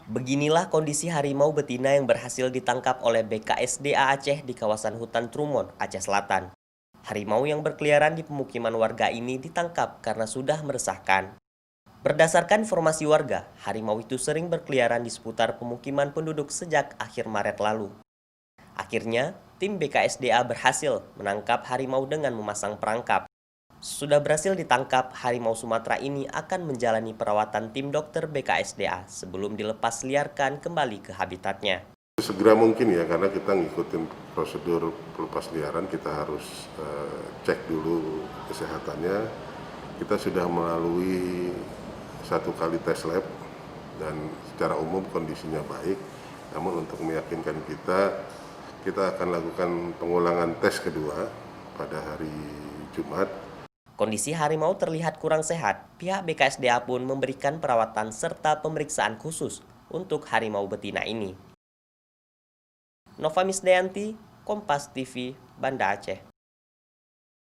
Beginilah kondisi harimau betina yang berhasil ditangkap oleh BKSDA Aceh di kawasan hutan Trumon, Aceh Selatan. Harimau yang berkeliaran di pemukiman warga ini ditangkap karena sudah meresahkan. Berdasarkan informasi warga, harimau itu sering berkeliaran di seputar pemukiman penduduk sejak akhir Maret lalu. Akhirnya, tim BKSDA berhasil menangkap harimau dengan memasang perangkap. Sudah berhasil ditangkap, harimau Sumatera ini akan menjalani perawatan tim dokter BKSDA sebelum dilepas liarkan kembali ke habitatnya. Segera mungkin ya, karena kita ngikutin prosedur pelepas liaran, kita harus cek dulu kesehatannya. Kita sudah melalui 1 kali tes lab dan secara umum kondisinya baik. Namun untuk meyakinkan kita akan lakukan pengulangan tes kedua pada hari Jumat. Kondisi harimau terlihat kurang sehat. Pihak BKSDA pun memberikan perawatan serta pemeriksaan khusus untuk harimau betina ini. Nova Misdayanti, Kompas TV, Banda Aceh.